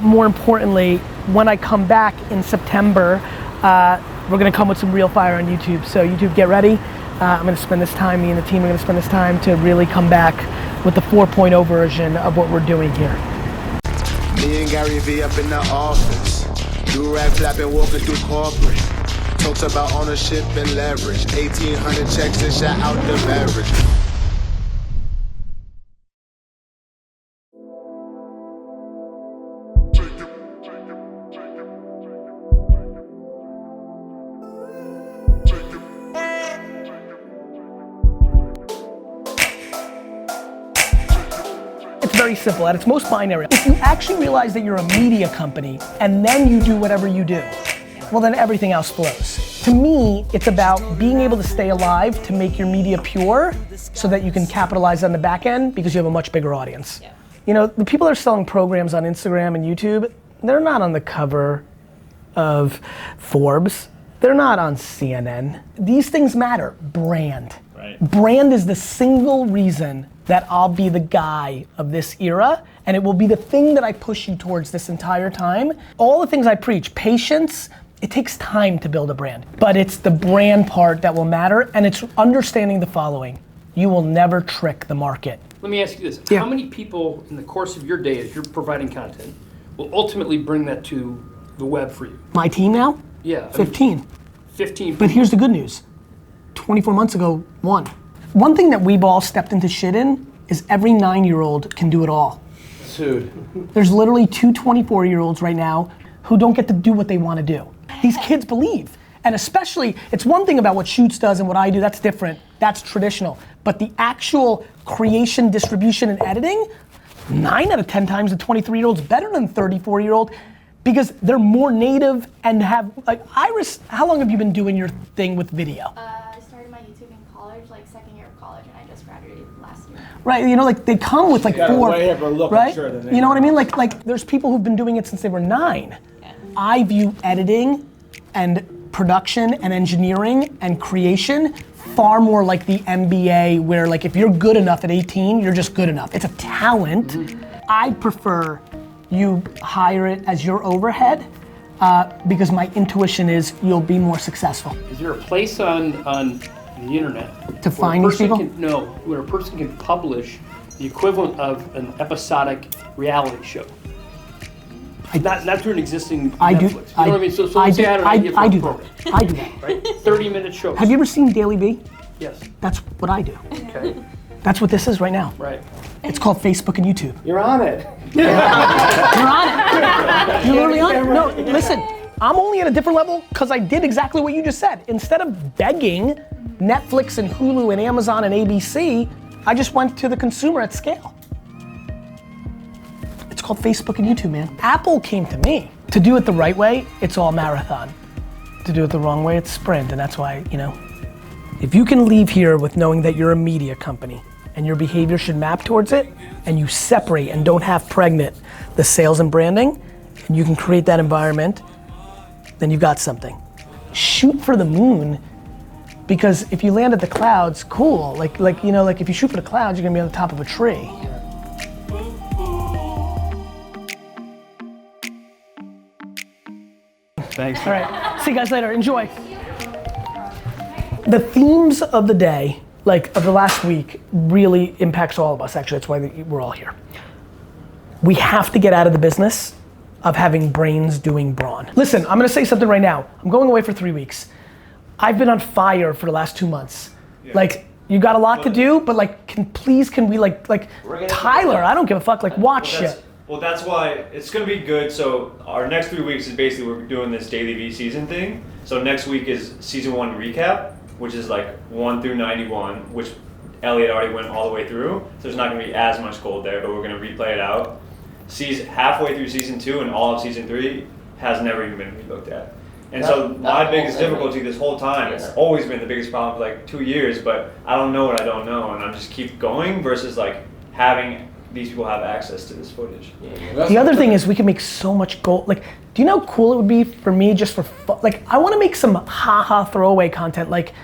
More importantly, when I come back in September, we're gonna come with some real fire on YouTube. So YouTube, get ready. I'm gonna spend this time, me and the team are gonna spend this time to really come back with the 4.0 version of what we're doing here. Me and Garyvee up in the office. Do-rag flapping, walking through corporate. Talks about ownership and leverage. 1,800 checks and shot out the beverage. It's very simple, at its most binary. If you actually realize that you're a media company and then you do whatever you do, well then everything else flows. To me, it's about being able to stay alive to make your media pure so that you can capitalize on the back end because you have a much bigger audience. Yeah. You know, the people that are selling programs on Instagram and YouTube, they're not on the cover of Forbes. They're not on CNN. These things matter. Brand. Right. Brand is the single reason that I'll be the guy of this era, and it will be the thing that I push you towards this entire time. All the things I preach, patience, it takes time to build a brand, but it's the brand part that will matter, and it's understanding the following. You will never trick the market. Let me ask you this. Yeah. How many people in the course of your day, as you're providing content, will ultimately bring that to the web for you? My team now? Yeah. 15. 15. But here's the good news. 24 months ago, 1. One thing that we've all stepped into shit in is every 9-year-old can do it all. Dude. There's literally 2 24-year-olds right now who don't get to do what they want to do. These kids believe. And especially, it's one thing about what Shoots does and what I do, that's different, that's traditional. But the actual creation, distribution, and editing, 9 out of 10 times the 23-year-old's better than 34-year-old because they're more native and have, like, Iris, how long have you been doing your thing with video? I started my YouTube in college, like second year of college, and I just graduated last year. Right, you know, like they come with like 4, look, right? I'm sure that You know what I mean? Like there's people who've been doing it since they were 9. Yeah. I view editing and production and engineering and creation far more like the MBA where like if you're good enough at 18, you're just good enough. It's a talent. Mm-hmm. I prefer you hire it as your overhead because my intuition is you'll be more successful. Is there a place on the internet to find these people? Where a person can publish the equivalent of an episodic reality show? Not through an existing Netflix. You know what I mean? So let's say I do that. I do that. Right? 30-minute shows. Have you ever seen Dailyvee? Yes. That's what I do. Okay. That's what this is right now. Right. It's called Facebook and YouTube. You're on it. You're on it. You're literally on it. No, listen, I'm only at a different level because I did exactly what you just said. Instead of begging Netflix and Hulu and Amazon and ABC, I just went to the consumer at scale. It's called Facebook and YouTube, man. Apple came to me. To do it the right way, it's all marathon. To do it the wrong way, it's sprint, and that's why, you know, if you can leave here with knowing that you're a media company and your behavior should map towards it, and you separate and don't have pregnant the sales and branding, and you can create that environment, then you've got something. Shoot for the moon, because if you land at the clouds, cool. Like you know, like if you shoot for the clouds, you're gonna be on the top of a tree. Thanks. All right, see you guys later, enjoy. The themes of the day, like of the last week, really impacts all of us. Actually, that's why we're all here. We have to get out of the business of having brains doing brawn. Listen, I'm gonna say something right now. I'm going away for 3 weeks. I've been on fire for the last 2 months. Yeah. Like, you got a lot to do, but like, can we like Tyler, I don't give a fuck, like watch shit. Well, that's why it's gonna be good. So our next 3 weeks is basically we're doing this Dailyvee season thing. So next week is season 1 recap, which is like 1 through 91, which Elliot already went all the way through. So there's not gonna be as much gold there, but we're gonna replay it out. Halfway through season 2 and all of season 3 has never even been relooked at. And so my biggest difficulty this whole time, it's always been the biggest problem for like 2 years, but I don't know what I don't know, and I'm just keep going versus like having these people have access to this footage. The other thing is we can make so much gold. Like, do you know how cool it would be for me just for fun? Like, I want to make some haha throwaway content, like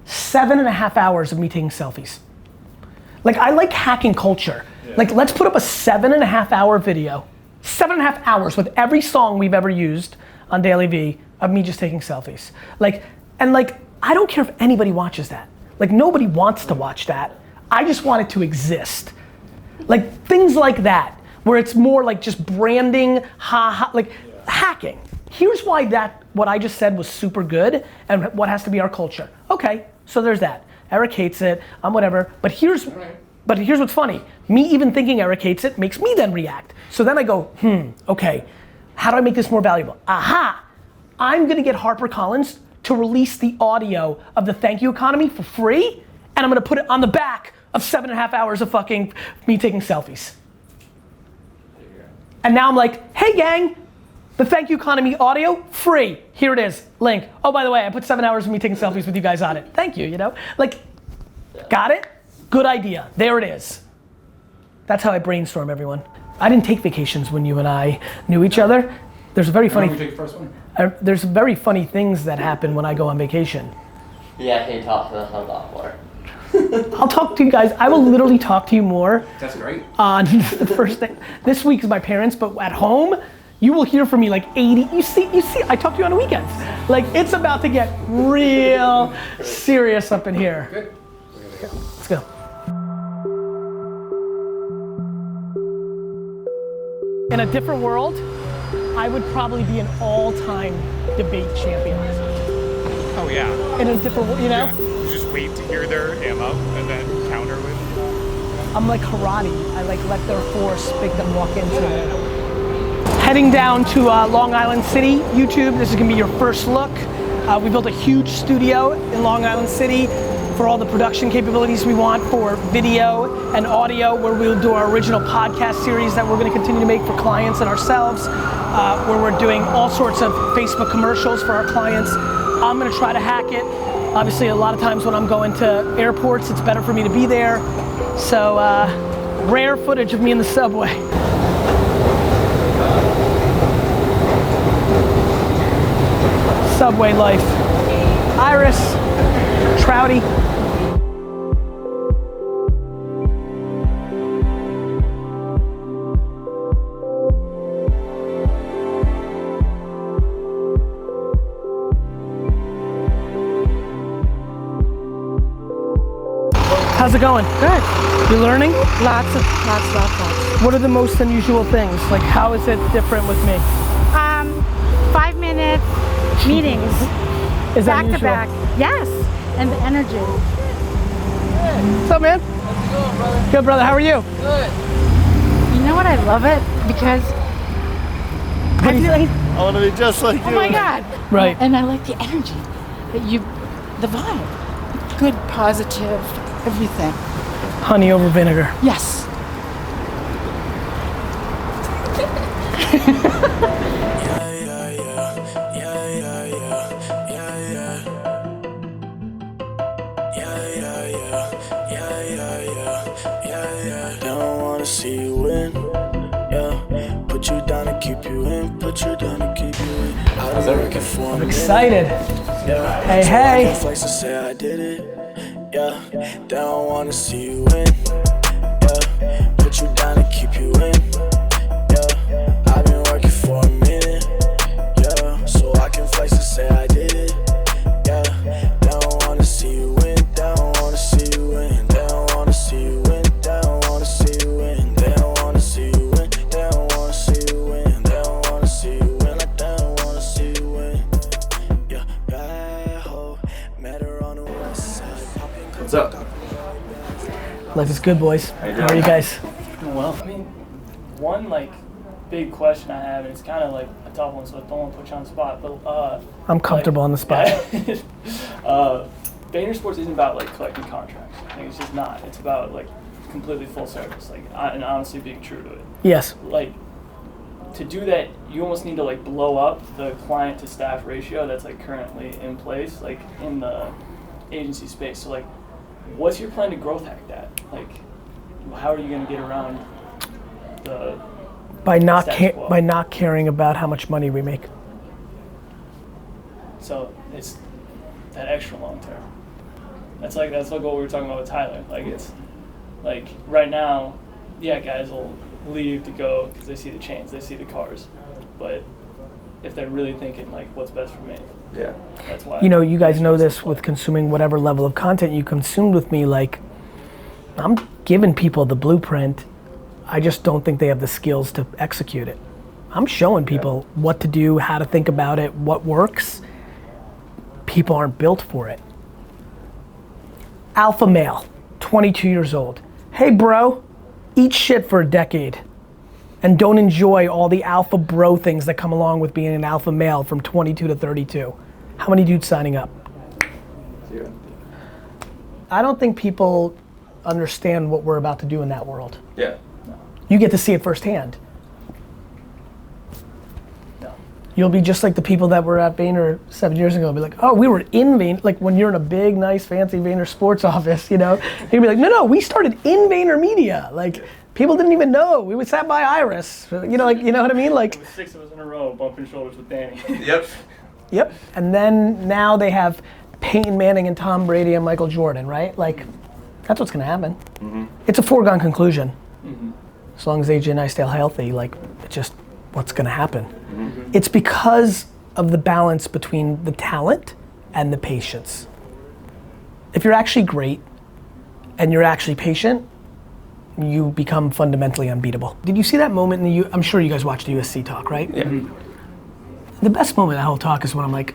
7.5 hours of me taking selfies. Like, I like hacking culture. Yeah. Like, let's put up a 7.5 hour video 7.5 hours with every song we've ever used on Dailyvee of me just taking selfies. And I don't care if anybody watches that. Like, nobody wants to watch that. I just want it to exist. Like, things like that, where it's more like just branding, hacking. Here's why what I just said was super good and what has to be our culture. Okay, so there's that. Eric hates it, I'm whatever, but here's what's funny. Me even thinking Eric hates it makes me then react. So then I go, okay, how do I make this more valuable? Aha, I'm gonna get HarperCollins to release the audio of the thank you economy for free, and I'm gonna put it on the back of 7.5 hours of fucking me taking selfies. And now I'm like, hey gang, the thank you economy audio, free. Here it is, link. Oh, by the way, I put 7 hours of me taking selfies with you guys on it. Thank you, you know? Like, got it? Good idea, there it is. That's how I brainstorm, everyone. I didn't take vacations when you and I knew each other. There's a very funny, there's very funny things that happen when I go on vacation. Yeah, can you talk to us a lot more? I'll talk to you guys. I will literally talk to you more. That's great. On the first thing. This week is my parents, but at home, you will hear from me like 80. You see, I talk to you on the weekends. Like, it's about to get real serious up in here. Good. Let's go. In a different world, I would probably be an all-time debate champion. Oh yeah. In a different world, you know? Yeah. You just wait to hear their ammo and then counter with. I'm like karate. I like let their force make them walk into it. Heading down to Long Island City, YouTube. This is gonna be your first look. We built a huge studio in Long Island City for all the production capabilities we want for video and audio, where we'll do our original podcast series that we're gonna continue to make for clients and ourselves, where we're doing all sorts of Facebook commercials for our clients. I'm gonna try to hack it. Obviously, a lot of times when I'm going to airports, it's better for me to be there. So, rare footage of me in the subway. Subway life. Iris, Trouty. How's it going? Good. You learning? Lots. What are the most unusual things? Like, how is it different with me? 5-minute meetings. Is that back to back. Yes. And the energy. What's up, man? How's it going, brother? Good, brother. How are you? Good. You know what? I love it because I feel like I want to be just like you. oh my God. Right. And I like the energy that the vibe. Good, positive, everything. Honey over vinegar. Yes. Don't wanna see you win. Yeah. Put you down and keep you in. Put you down and keep you in. How's that working for me? I'm excited. Hey, hey. Flex to say I did it. Yeah. Don't wanna see you win. Yeah. Put you down and keep you in. Yeah. I've been working for a minute. Yeah. So I can flex to say I did it. Yeah. Don't wanna see you win. Don't wanna see you win. Don't wanna see you win. Don't wanna see you win. Don't wanna see you win. Don't wanna see you win. Don't wanna see you win. I don't wanna see you win. Yeah. Bad hoe. Met her on the west side. What's up? Life is good, boys. How are you guys? Well, I mean, one big question I have, and it's kind of like a tough one, so I don't want to put you on the spot, but I'm comfortable on the spot. VaynerSports isn't about collecting contracts. It's just not. It's about completely full service, and honestly being true to it. Yes. To do that, you almost need to blow up the client to staff ratio that's currently in place, in the agency space. So what's your plan to growth hack that? How are you going to get around the by not caring about how much money we make. So it's that extra long term. That's like what we were talking about with Tyler. It's right now, yeah, guys will leave to go because they see the chains, they see the cars. But if they're really thinking like, what's best for me? Yeah. That's why. You know, you guys know this with consuming whatever level of content you consumed with me, like, I'm giving people the blueprint. I just don't think they have the skills to execute it. I'm showing people what to do, how to think about it, what works. People aren't built for it. Alpha male, 22 years old. Hey bro, eat shit for a decade and don't enjoy all the alpha bro things that come along with being an alpha male from 22 to 32. How many dudes signing up? 0. I don't think people understand what we're about to do in that world. Yeah. You get to see it firsthand. You'll be just like the people that were at Vayner 7 years ago. Be like, oh, we were in Vayner, like when you're in a big, nice, fancy VaynerSports office, you know? You'd be like, no, we started in VaynerMedia. Like, people didn't even know. We sat by Iris. You know, like, you know what I mean? Like, 6 of us in a row bumping shoulders with Danny. Yep. Yep. And then now they have Peyton Manning and Tom Brady and Michael Jordan, right? Like, that's what's gonna happen. Mm-hmm. It's a foregone conclusion. Mm-hmm. As long as AJ and I stay healthy, like, it's just what's gonna happen. Mm-hmm. It's because of the balance between the talent and the patience. If you're actually great and you're actually patient, you become fundamentally unbeatable. Did you see that moment in the I'm sure you guys watched the USC talk, right? Yeah. Mm-hmm. The best moment of that whole talk is when I'm like,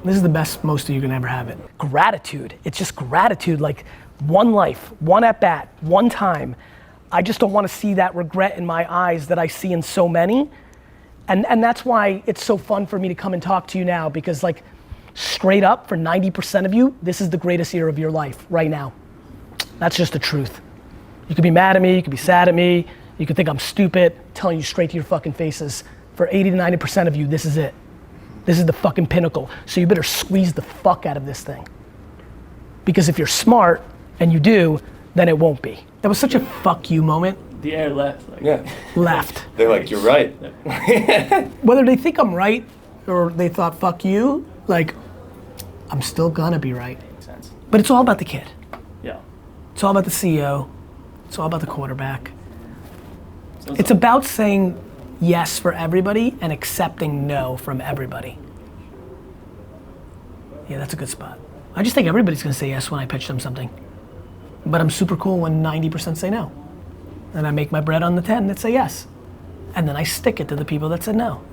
this is the best most of you can ever have it. Gratitude, it's just gratitude, like one life, one at bat, one time. I just don't wanna see that regret in my eyes that I see in so many. And that's why it's so fun for me to come and talk to you now, because like straight up for 90% of you, this is the greatest year of your life right now. That's just the truth. You could be mad at me, you could be sad at me, you could think I'm stupid, telling you straight to your fucking faces. For 80 to 90% of you, this is it. This is the fucking pinnacle. So you better squeeze the fuck out of this thing. Because if you're smart, and you do, then it won't be. That was such a fuck you moment. The air left. Like, Yeah. Left. They're like, you're right. Whether they think I'm right, or they thought fuck you, like, I'm still gonna be right. Makes sense. But it's all about the kid. Yeah. It's all about the CEO. It's all about the quarterback. It's about saying yes for everybody and accepting no from everybody. Yeah, that's a good spot. I just think everybody's gonna say yes when I pitch them something. But I'm super cool when 90% say no. And I make my bread on the 10 that say yes. And then I stick it to the people that said no.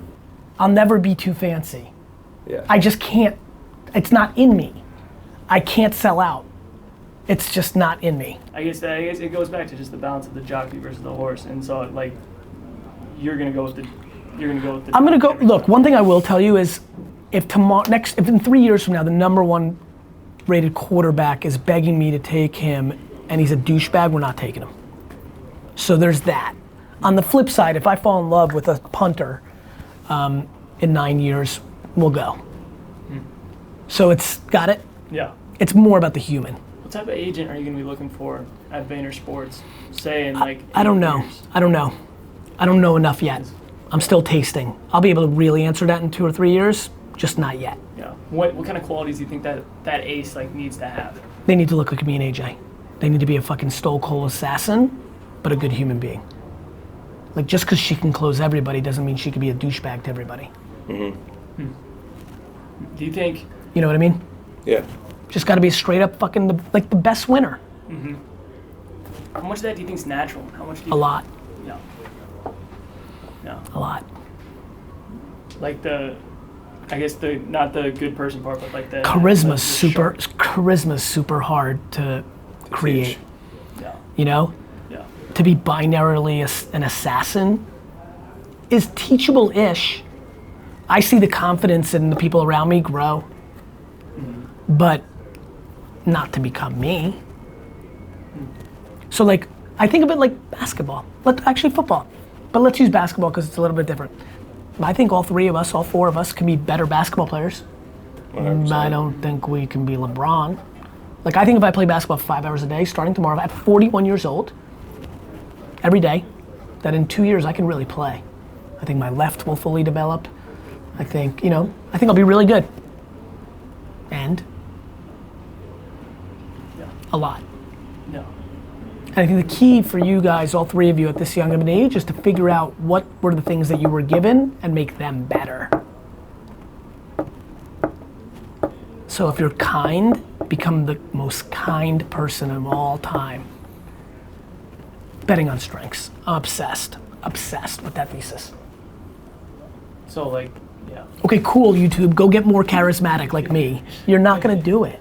I'll never be too fancy. Yeah. I just can't, it's not in me. I can't sell out. It's just not in me. I guess it goes back to just the balance of the jockey versus the horse. And so like, you're gonna go with the I'm gonna go, look, one thing I will tell you is if in 3 years from now, the #1 rated quarterback is begging me to take him and he's a douchebag, we're not taking him. So there's that. On the flip side, if I fall in love with a punter in 9 years, we'll go. So it's, got it? Yeah. It's more about the human. What type of agent are you gonna be looking for at VaynerSports? Say in like I don't know. years? I don't know. I don't know enough yet. I'm still tasting. I'll be able to really answer that in 2 or 3 years, just not yet. Yeah. What kind of qualities do you think that ace like needs to have? They need to look like me and AJ. They need to be a fucking stone cold assassin, but a good human being. Like, just because she can close everybody doesn't mean she can be a douchebag to everybody. Mm-hmm. Do you think? You know what I mean? Yeah. Just gotta be straight up fucking the best winner. Mm-hmm. How much of that do you think is natural? How much do you A lot. Yeah. Yeah. A lot. Like I guess not the good person part, but like the Charisma's super hard to create. teach. Yeah. You know? Yeah. To be binarily an assassin is teachable-ish. I see the confidence in the people around me grow, but not to become me. So like, I think of it like basketball, actually football, but let's use basketball because it's a little bit different. I think all 4 of us can be better basketball players. 100%. I don't think we can be LeBron. Like, I think if I play basketball 5 hours a day, starting tomorrow at 41 years old, every day, that in 2 years I can really play. I think my left will fully develop. I think I'll be really good. And Yeah. a lot. No. And I think the key for you guys, all three of you at this young of an age, is to figure out what were the things that you were given and make them better. So if you're kind, become the most kind person of all time. Betting on strengths. I'm obsessed with that thesis. So like, yeah. Okay, cool, YouTube, go get more charismatic like me. You're not gonna do it.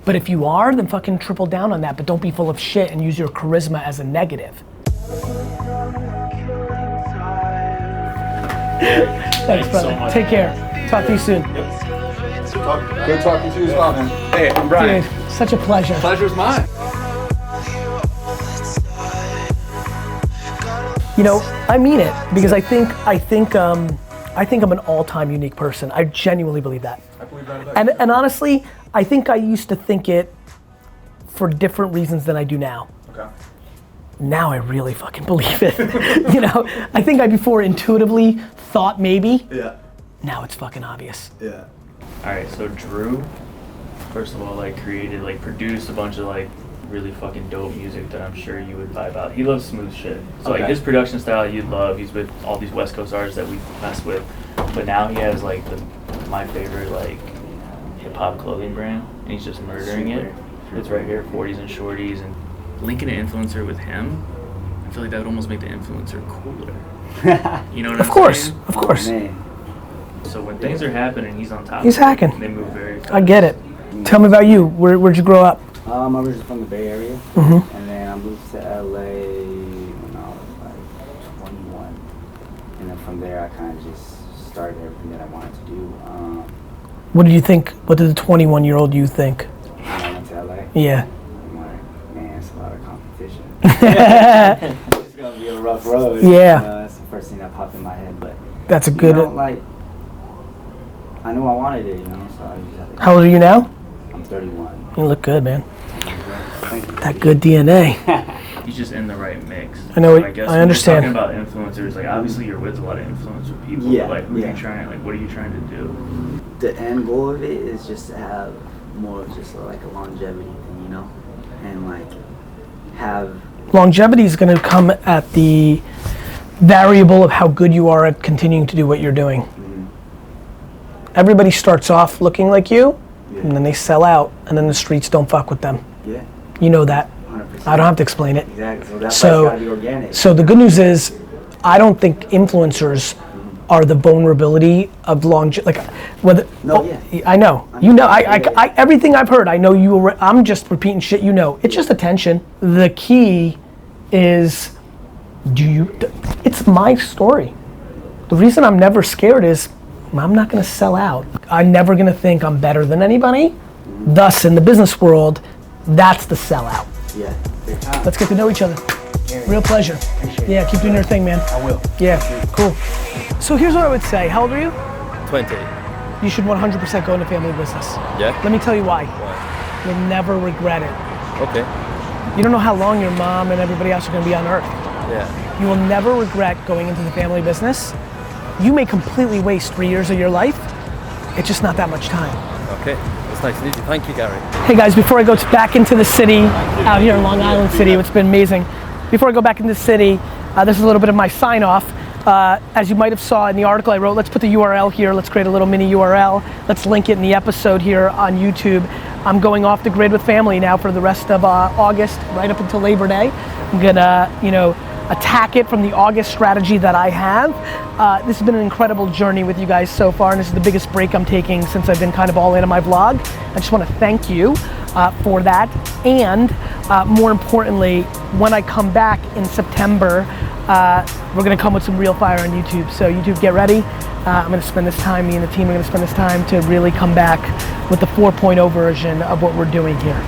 But if you are, then fucking triple down on that, but don't be full of shit and use your charisma as a negative. Thanks, brother. So take care. Talk to you soon. Good talking to you as well, man. Hey, I'm Brian. Dude, such a pleasure. Pleasure's mine. You know, I mean it, because I think I'm an all-time unique person. I genuinely believe that. I believe that about you. And honestly, I think I used to think it for different reasons than I do now. Okay. Now I really fucking believe it. You know, I think I before intuitively thought maybe. Yeah. Now it's fucking obvious. Yeah. All right, so Drew, first of all, like produced a bunch of like really fucking dope music that I'm sure you would vibe out. He loves smooth shit. So like his production style you'd love. He's with all these West Coast artists that we mess with. But now he has like my favorite like hip hop clothing brand, and he's just murdering it. It's right here, 40s and shorties, and linking an influencer with him. I feel like that would almost make the influencer cooler. You know what I'm saying? Of course. So when things are happening, he's on top. He's of it, hacking. and they move very fast. I get it. Tell me about you. Where'd you grow up? I'm originally from the Bay Area, Mm-hmm. and then I moved to LA when I was like 21, and then from there I kind of just started everything that I wanted to do. What did you think? What did the 21-year-old you think? When I went to LA, Yeah. I'm like, man, it's a lot of competition. It's gonna be a rough road. Yeah. That's the first thing that popped in my head, but That's a good. like, I knew I wanted it, you know. So I just had to. How old are you now? I'm 31. You look good, man. Thank you. That good DNA. He's just in the right mix. I know. So I guess I when understand. you're talking about influencers, like obviously you're with a lot of influencer people. Yeah, But like, who are yeah. you trying? Like, what are you trying to do? The end goal of it is just to have more of just like a longevity thing, you know, and like have Longevity is going to come at the variable of how good you are at continuing to do what you're doing. Everybody starts off looking like you, and then they sell out, and then the streets don't fuck with them. Yeah. You know that. 100%. I don't have to explain it. Exactly. So that's why it's gotta be organic. So the good news is, I don't think influencers are the vulnerability of like whether. No, I know. You know. I everything I've heard. I know you. I'm just repeating shit. You know. It's just attention. The key is, it's my story. The reason I'm never scared is, I'm not gonna sell out. I'm never gonna think I'm better than anybody. Thus, in the business world, that's the sellout. Yeah. Let's get to know each other. Real pleasure. Yeah, keep doing your thing, man. I will. Yeah, cool. So here's what I would say. How old are you? 20. You should 100% go into family business. Yeah? Let me tell you why. Why? You'll never regret it. Okay. You don't know how long your mom and everybody else are gonna be on earth. Yeah. You will never regret going into the family business. You may completely waste 3 years of your life. It's just not that much time. Okay. It's nice to meet you. Thank you, Gary. Hey guys, before I go back into the city, out here in Long Island City, it's been amazing. Before I go back into the city, this is a little bit of my sign off. As you might have saw in the article I wrote, let's put the URL here. Let's create a little mini URL. Let's link it in the episode here on YouTube. I'm going off the grid with family now for the rest of August, right up until Labor Day. I'm gonna, attack it from the August strategy that I have. This has been an incredible journey with you guys so far, and this is the biggest break I'm taking since I've been kind of all in on my vlog. I just want to thank you for that, and more importantly, when I come back in September, we're gonna come with some real fire on YouTube. So YouTube, get ready. I'm gonna spend this time, me and the team are gonna spend this time to really come back with the 4.0 version of what we're doing here.